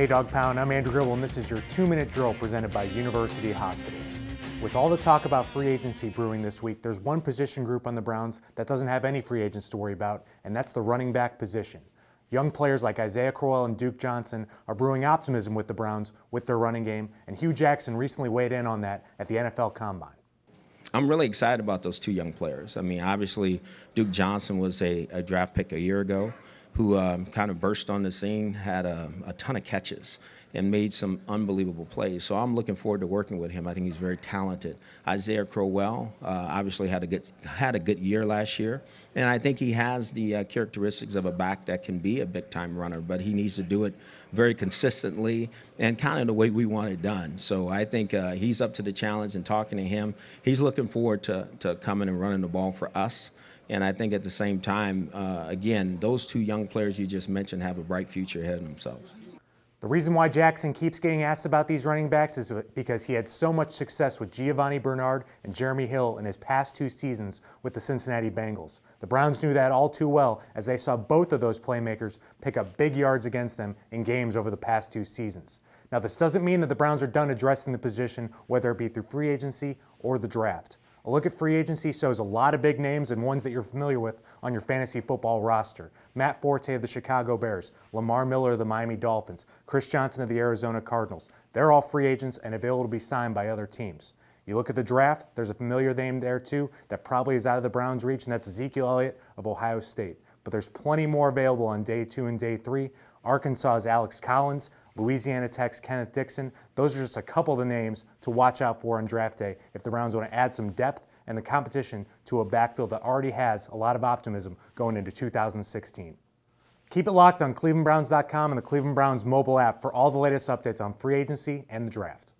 Hey Dog Pound, I'm Andrew Gribble, and this is your 2-minute drill presented by University Hospitals. With all the talk about free agency brewing this week, there's one position group on the Browns that doesn't have any free agents to worry about, and that's the running back position. Young players like Isaiah Crowell and Duke Johnson are brewing optimism with the Browns with their running game, and Hue Jackson recently weighed in on that at the NFL Combine. I'm really excited about those two young players. I mean, obviously, Duke Johnson was a draft pick a year ago who kind of burst on the scene, had a ton of catches, and made some unbelievable plays. So I'm looking forward to working with him. I think he's very talented. Isaiah Crowell obviously had a good year last year, and I think he has the characteristics of a back that can be a big-time runner, but he needs to do it very consistently and kind of the way we want it done. So I think he's up to the challenge, and talking to him, he's looking forward to coming and running the ball for us. And I think at the same time, again, those two young players you just mentioned have a bright future ahead of themselves. The reason why Jackson keeps getting asked about these running backs is because he had so much success with Giovanni Bernard and Jeremy Hill in his past 2 seasons with the Cincinnati Bengals. The Browns knew that all too well as they saw both of those playmakers pick up big yards against them in games over the past 2 seasons. Now, this doesn't mean that the Browns are done addressing the position, whether it be through free agency or the draft. A look at free agency shows a lot of big names and ones that you're familiar with on your fantasy football roster. Matt Forte of the Chicago Bears, Lamar Miller of the Miami Dolphins, Chris Johnson of the Arizona Cardinals. They're all free agents and available to be signed by other teams. You look at the draft, there's a familiar name there too that probably is out of the Browns' reach, and that's Ezekiel Elliott of Ohio State. But there's plenty more available on day 2 and day 3. Arkansas's Alex Collins, Louisiana Tech's Kenneth Dixon. Those are just a couple of the names to watch out for on draft day if the Browns want to add some depth and the competition to a backfield that already has a lot of optimism going into 2016. Keep it locked on ClevelandBrowns.com and the Cleveland Browns mobile app for all the latest updates on free agency and the draft.